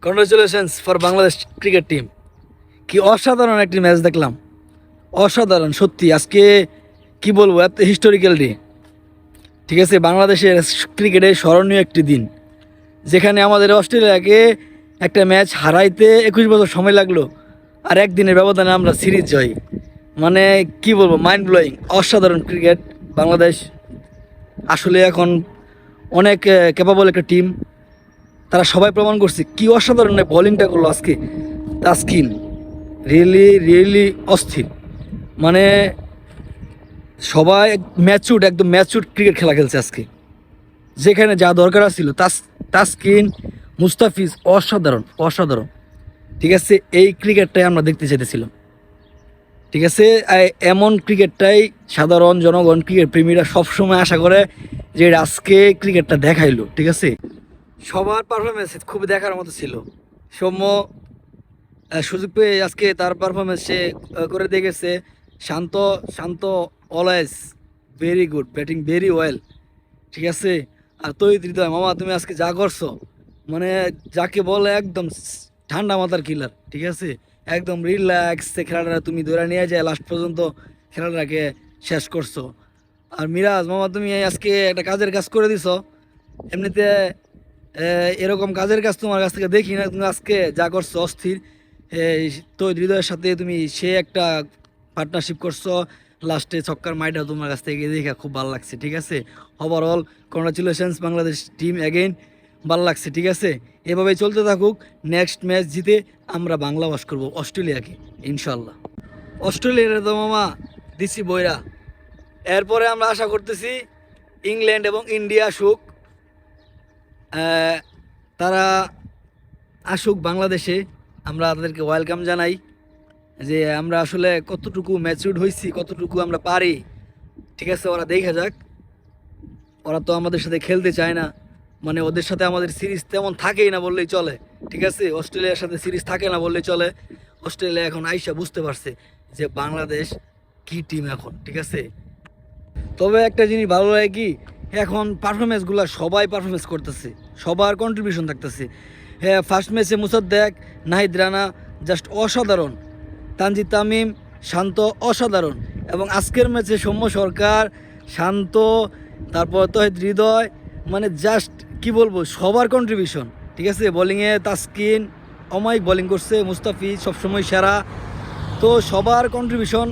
Congratulations for Bangladesh cricket team. কি অসাধারণ একটি ম্যাচ দেখলাম, অসাধারণ সত্যি। আজকে কি বলবো, এত হিস্টোরিক্যাল ডে। ঠিক আছে, বাংলাদেশের ক্রিকেটের স্মরণীয় একটি দিন, যেখানে আমাদের অস্ট্রেলিয়াকে একটা ম্যাচ হারাইতে 21 বছর সময় লাগলো, আর একদিনের ব্যবধানে আমরা সিরিজ জয়। মানে কি বলবো, মাইন্ড ব্লোয়িং, অসাধারণ ক্রিকেট। বাংলাদেশ আসলে এখন অনেক ক্যাপাবল একটা টিম। তারা সবাই প্রমাণ করছে কি অসাধারণ বোলিংটা করলো আজকে তাসকিন। রিয়েলি অস্থির। মানে সবাই ম্যাচুড, একদম ম্যাচুড ক্রিকেট খেলা খেলছে আজকে, যেখানে যা দরকার ছিল। তাসকিন, মুস্তাফিজ অসাধারণ। ঠিক আছে, এই ক্রিকেটটাই আমরা দেখতে চাইতেছিলাম। ঠিক আছে, এমন ক্রিকেটটাই সাধারণ জনগণ, ক্রিকেট প্রেমীরা সবসময় আশা করে যে আজকে ক্রিকেটটা দেখাইলো। ঠিক আছে, সবার পারফরমেন্স খুবই দেখার মতো ছিল। সৌম্য সুযোগ পেয়ে আজকে তার পারফরমেন্স সে করে দেখেছে। Shanto always very good batting, very well. ঠিক আছে, আর তৈরি হৃদয় মামা, তুমি আজকে যা করছো, মানে যাকে বলে একদম ঠান্ডা মাথার কিলার। ঠিক আছে, একদম রিল্যাক্সে খেলাটা তুমি ধরে নিয়ে যায় লাস্ট পর্যন্ত খেলাটাকে শেষ করছো। আর মিরাজ মামা, তুমি আজকে একটা কাজের কাজ করে দিছো। এমনিতে এরকম কাজের কাজ তোমার কাছ থেকে দেখি না, তুমি আজকে যা করছো অস্থির। তো হৃদয়ের সাথে তুমি সে একটা পার্টনারশিপ করছো, লাস্টে ছক্কার মাইটা তোমার কাছ থেকে দেখে খুব ভালো লাগছে। ঠিক আছে, overall congratulations Bangladesh team again, ভালো লাগছে। ঠিক আছে, এভাবেই চলতে থাকুক। নেক্সট ম্যাচ জিতে আমরা বাংলা বাস করবো অস্ট্রেলিয়াকে ইনশাল্লাহ। অস্ট্রেলিয়ার তো মামা দিছি বইরা, এরপরে আমরা আশা করতেছি ইংল্যান্ড এবং ইন্ডিয়া আসুক। তারা আসুক বাংলাদেশে, আমরা তাদেরকে ওয়েলকাম জানাই। যে আমরা আসলে কতটুকু ম্যাচিউরড হয়েছি, কতটুকু আমরা পারি। ঠিক আছে, ওরা দেখা যাক। ওরা তো আমাদের সাথে খেলতে চায় না, মানে ওদের সাথে আমাদের সিরিজ তেমন থাকেই না বললেই চলে। ঠিক আছে, অস্ট্রেলিয়ার সাথে সিরিজ থাকে না বললেই চলে। অস্ট্রেলিয়া এখন আইসা বুঝতে পারছে যে বাংলাদেশ কি টিম এখন। ঠিক আছে, তবে একটা জিনিস ভালো লাগে কি, এখন পারফরমেন্সগুলো সবাই পারফরমেন্স করতেছে, সবার কন্ট্রিবিউশন থাকতেছে। হ্যাঁ, ফার্স্ট ম্যাচে মুসাদ্দেক, নাহিদ রানা জাস্ট অসাধারণ, তানজিদ তামিম, শান্ত অসাধারণ, এবং আজকের ম্যাচে সৌম্য সরকার, শান্ত, তারপর তহিদ হৃদয়, মানে জাস্ট কি বলবো, সবার কন্ট্রিবিউশন। ঠিক আছে, বোলিংয়ে তাসকিন অমায়িক বোলিং করছে, মুস্তাফিজ সবসময় সেরা। তো সবার কন্ট্রিবিউশন,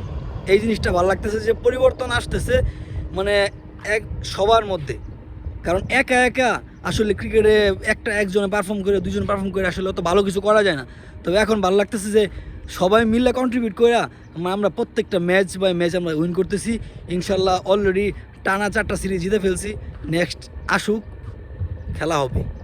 এই জিনিসটা ভালো লাগতেছে যে পরিবর্তন আসতেছে, মানে সবার মধ্যে। কারণ একা একা আসলে ক্রিকেটে একজনে পারফর্ম করে, দুজন পারফর্ম করে আসলে অত ভালো কিছু করা যায় না। তবে এখন ভালো লাগতেছে যে সবাই মিলে কন্ট্রিবিউট করে আমরা প্রত্যেকটা ম্যাচ বাই ম্যাচ আমরা উইন করতেছি ইনশাল্লাহ। অলরেডি টানা 4টা সিরিজ জিতে ফেলছি। নেক্সট আসুক, খেলা হবে।